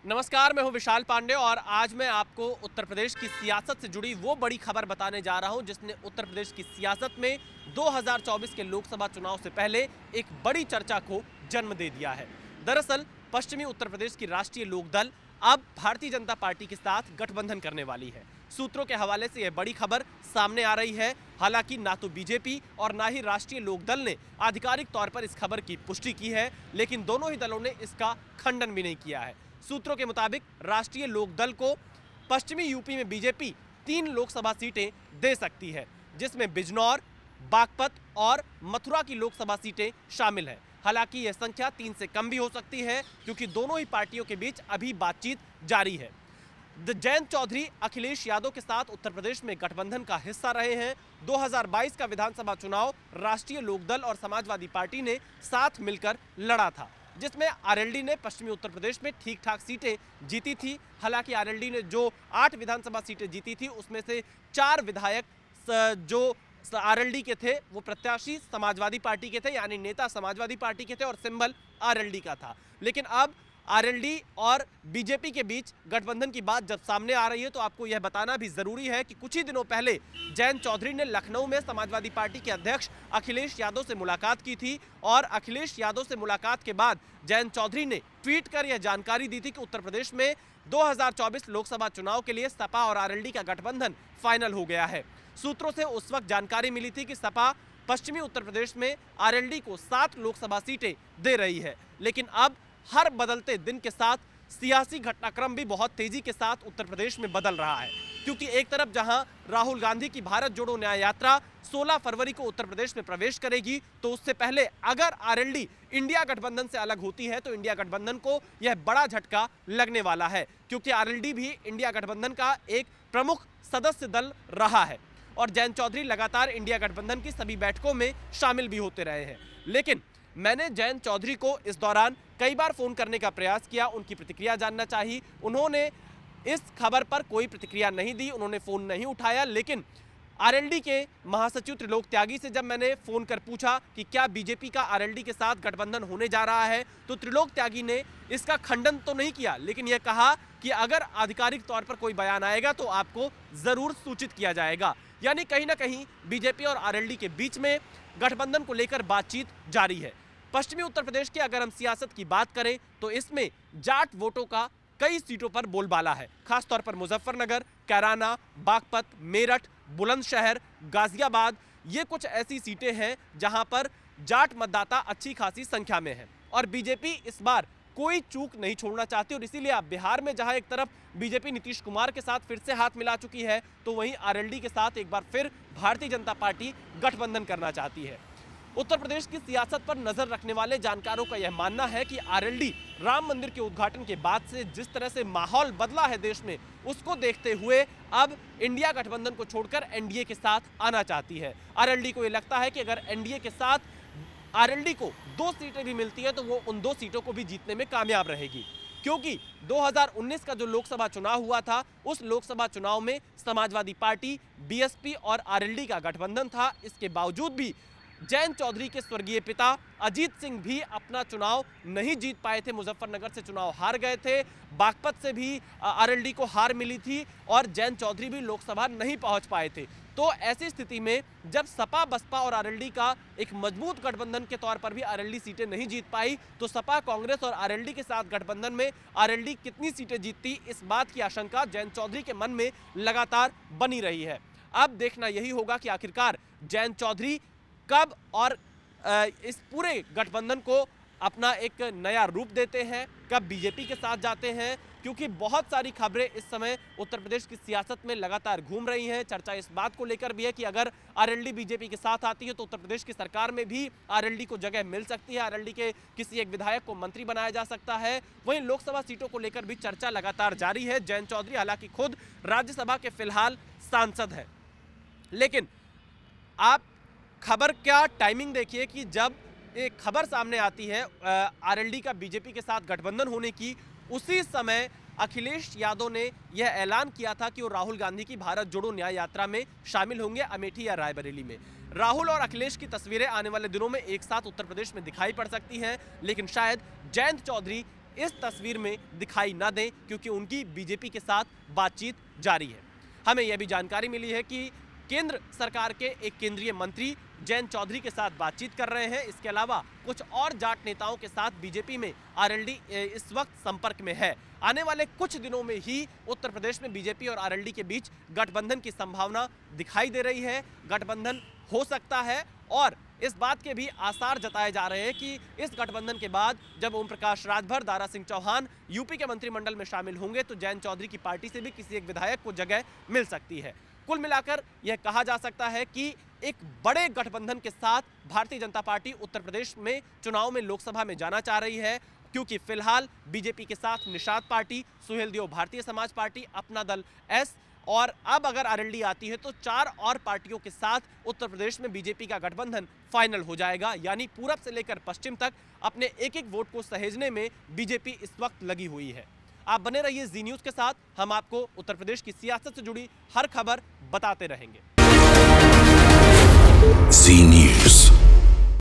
नमस्कार, मैं हूं विशाल पांडे और आज मैं आपको उत्तर प्रदेश की सियासत से जुड़ी वो बड़ी खबर बताने जा रहा हूं जिसने उत्तर प्रदेश की सियासत में 2024 के लोकसभा चुनाव से पहले एक बड़ी चर्चा को जन्म दे दिया है। दरअसल पश्चिमी उत्तर प्रदेश की राष्ट्रीय लोकदल अब भारतीय जनता पार्टी के साथ गठबंधन करने वाली है। सूत्रों के हवाले से यह बड़ी खबर सामने आ रही है। हालांकि ना तो बीजेपी और ना ही राष्ट्रीय लोकदल ने आधिकारिक तौर पर इस खबर की पुष्टि की है, लेकिन दोनों ही दलों ने इसका खंडन भी नहीं किया है। सूत्रों के मुताबिक राष्ट्रीय लोकदल को पश्चिमी यूपी में बीजेपी 3 लोकसभा सीटें दे सकती है, जिसमें बिजनौर, बागपत और मथुरा की लोकसभा सीटें शामिल हैं। हालांकि यह संख्या 3 से कम भी हो सकती है, क्योंकि दोनों ही पार्टियों के बीच अभी बातचीत जारी है। जयंत चौधरी अखिलेश यादव के साथ उत्तर प्रदेश में गठबंधन का हिस्सा रहे हैं। 2022 का विधानसभा चुनाव राष्ट्रीय लोकदल और समाजवादी पार्टी ने साथ मिलकर लड़ा था, जिसमें आरएलडी ने पश्चिमी उत्तर प्रदेश में ठीक ठाक सीटें जीती थी। हालांकि आरएलडी ने जो 8 विधानसभा सीटें जीती थी, उसमें से 4 विधायक जो आरएलडी के थे वो प्रत्याशी समाजवादी पार्टी के थे, यानी नेता समाजवादी पार्टी के थे और सिंबल आरएलडी का था। लेकिन अब आरएलडी और बीजेपी के बीच गठबंधन की बात जब सामने आ रही है, तो आपको यह बताना भी जरूरी है कि कुछ ही दिनों पहले जयंत चौधरी ने लखनऊ में समाजवादी पार्टी के अध्यक्ष अखिलेश यादव से मुलाकात की थी और अखिलेश यादव से मुलाकात के बाद जयंत चौधरी ने ट्वीट कर यह जानकारी दी थी कि उत्तर प्रदेश में 2024 लोकसभा चुनाव के लिए सपा और आरएलडी का गठबंधन फाइनल हो गया है। सूत्रों से उस वक्त जानकारी मिली थी कि सपा पश्चिमी उत्तर प्रदेश में आरएलडी को 7 लोकसभा सीटें दे रही है, लेकिन अब हर बदलते दिन के साथ सियासी घटनाक्रम भी बहुत तेजी के साथ उत्तर प्रदेश में बदल रहा है। क्योंकि एक तरफ जहां राहुल गांधी की भारत जोड़ो न्याय यात्रा 16 फरवरी को उत्तर प्रदेश में प्रवेश करेगी, तो उससे पहले अगर आरएलडी इंडिया गठबंधन से अलग होती है तो इंडिया गठबंधन को यह बड़ा झटका लगने वाला है, क्योंकि आरएलडी भी इंडिया गठबंधन का एक प्रमुख सदस्य दल रहा है और जयंत चौधरी लगातार इंडिया गठबंधन की सभी बैठकों में शामिल भी होते रहे हैं। लेकिन मैंने जयंत चौधरी को इस दौरान कई बार फोन करने का प्रयास किया, उनकी प्रतिक्रिया जानना चाहिए। उन्होंने इस खबर पर कोई प्रतिक्रिया नहीं दी, उन्होंने फोन नहीं उठाया। लेकिन आरएलडी के महासचिव त्रिलोक त्यागी से जब मैंने फोन कर पूछा कि क्या बीजेपी का आरएलडी के साथ गठबंधन होने जा रहा है, तो त्रिलोक त्यागी ने इसका खंडन तो नहीं किया, लेकिन यह कहा कि अगर आधिकारिक तौर पर कोई बयान आएगा तो आपको जरूर सूचित किया जाएगा। यानी कहीं ना कहीं बीजेपी और आरएलडी के बीच में गठबंधन को लेकर बातचीत जारी है। पश्चिमी उत्तर प्रदेश की अगर हम सियासत की बात करें तो इसमें जाट वोटों का कई सीटों पर बोलबाला है, खासतौर पर मुजफ्फरनगर, कैराना, बागपत, मेरठ, बुलंदशहर, गाजियाबाद। ये कुछ ऐसी सीटें हैं जहां पर जाट मतदाता अच्छी खासी संख्या में है और बीजेपी इस बार कोई चूक नहीं छोड़ना चाहती और इसीलिए अब बिहार में जहां एक तरफ बीजेपी नीतीश कुमार के साथ फिर से हाथ मिला चुकी है, तो वहीं आरएलडी के साथ एक बार फिर भारतीय जनता पार्टी गठबंधन करना चाहती है। उत्तर प्रदेश की सियासत पर नजर रखने वाले जानकारों का यह मानना है कि आरएलडी राम मंदिर के उद्घाटन के बाद से जिस तरह से माहौल बदला है देश में, उसको देखते हुए अब इंडिया गठबंधन को छोड़कर एनडीए के साथ आना चाहती है। आरएलडी को यह लगता है कि अगर एनडीए के साथ आरएलडी को 2 सीटें भी मिलती है तो वो उन 2 सीटों को भी जीतने में कामयाब रहेगी, क्योंकि 2019 का जो लोकसभा चुनाव हुआ था, उस लोकसभा चुनाव में समाजवादी पार्टी, बीएसपी और आरएलडी का गठबंधन था। इसके बावजूद भी जयंत चौधरी के स्वर्गीय पिता अजीत सिंह भी अपना चुनाव नहीं जीत पाए थे, मुजफ्फरनगर से चुनाव हार गए थे, बागपत से भी आरएलडी को हार मिली थी और जयंत चौधरी भी लोकसभा नहीं पहुंच पाए थे। तो ऐसी स्थिति में जब सपा, बसपा और आरएलडी का एक मजबूत गठबंधन के तौर पर भी आरएलडी सीटें नहीं जीत पाई, तो सपा, कांग्रेस और आरएलडी के साथ गठबंधन में आरएलडी कितनी सीटें जीतती, इस बात की आशंका जयंत चौधरी के मन में लगातार बनी रही है। अब देखना यही होगा कि आखिरकार जयंत चौधरी कब और इस पूरे गठबंधन को अपना एक नया रूप देते हैं, कब बीजेपी के साथ जाते हैं, क्योंकि बहुत सारी खबरें इस समय उत्तर प्रदेश की सियासत में लगातार घूम रही हैं। चर्चा इस बात को लेकर भी है कि अगर आरएलडी बीजेपी के साथ आती है तो उत्तर प्रदेश की सरकार में भी आरएलडी को जगह मिल सकती है, आरएलडी के किसी एक विधायक को मंत्री बनाया जा सकता है। वहीं लोकसभा सीटों को लेकर भी चर्चा लगातार जारी है। जयंत चौधरी हालांकि खुद राज्यसभा के फिलहाल सांसद हैं, लेकिन आप खबर क्या टाइमिंग देखिए कि जब एक खबर सामने आती है आरएलडी का बीजेपी के साथ गठबंधन होने की, उसी समय अखिलेश यादव ने यह ऐलान किया था कि वो राहुल गांधी की भारत जोड़ो न्याय यात्रा में शामिल होंगे अमेठी या रायबरेली में। राहुल और अखिलेश की तस्वीरें आने वाले दिनों में एक साथ उत्तर प्रदेश में दिखाई पड़ सकती हैं, लेकिन शायद जयंत चौधरी इस तस्वीर में दिखाई न दें, क्योंकि उनकी बीजेपी के साथ बातचीत जारी है। हमें यह भी जानकारी मिली है कि केंद्र सरकार के एक केंद्रीय मंत्री जयंत चौधरी के साथ बातचीत कर रहे हैं। इसके अलावा कुछ और जाट नेताओं के साथ बीजेपी में आरएलडी इस वक्त संपर्क में है। आने वाले कुछ दिनों में ही उत्तर प्रदेश में बीजेपी और आरएलडी के बीच गठबंधन की संभावना दिखाई दे रही है। गठबंधन हो सकता है और इस बात के भी आसार जताए जा रहे हैं कि इस गठबंधन के बाद जब ओम प्रकाश राजभर, दारा सिंह चौहान यूपी के मंत्रिमंडल में शामिल होंगे तो जयंत चौधरी की पार्टी से भी किसी एक विधायक को जगह मिल सकती है। कुल मिलाकर यह कहा जा सकता है कि एक बड़े गठबंधन के साथ भारतीय जनता पार्टी उत्तर प्रदेश में चुनाव में लोकसभा में जाना चाह रही है, क्योंकि फिलहाल बीजेपी के साथ निषाद पार्टी, सुहेलदेव भारतीय समाज पार्टी, अपना दल एस और अब अगर आरएलडी आती है तो 4 और पार्टियों के साथ उत्तर प्रदेश में बीजेपी का गठबंधन फाइनल हो जाएगा। यानी पूरब से लेकर पश्चिम तक अपने एक एक वोट को सहेजने में बीजेपी इस वक्त लगी हुई है। आप बने रहिए जी न्यूज़ के साथ, हम आपको उत्तर प्रदेश की सियासत से जुड़ी हर खबर बताते रहेंगे।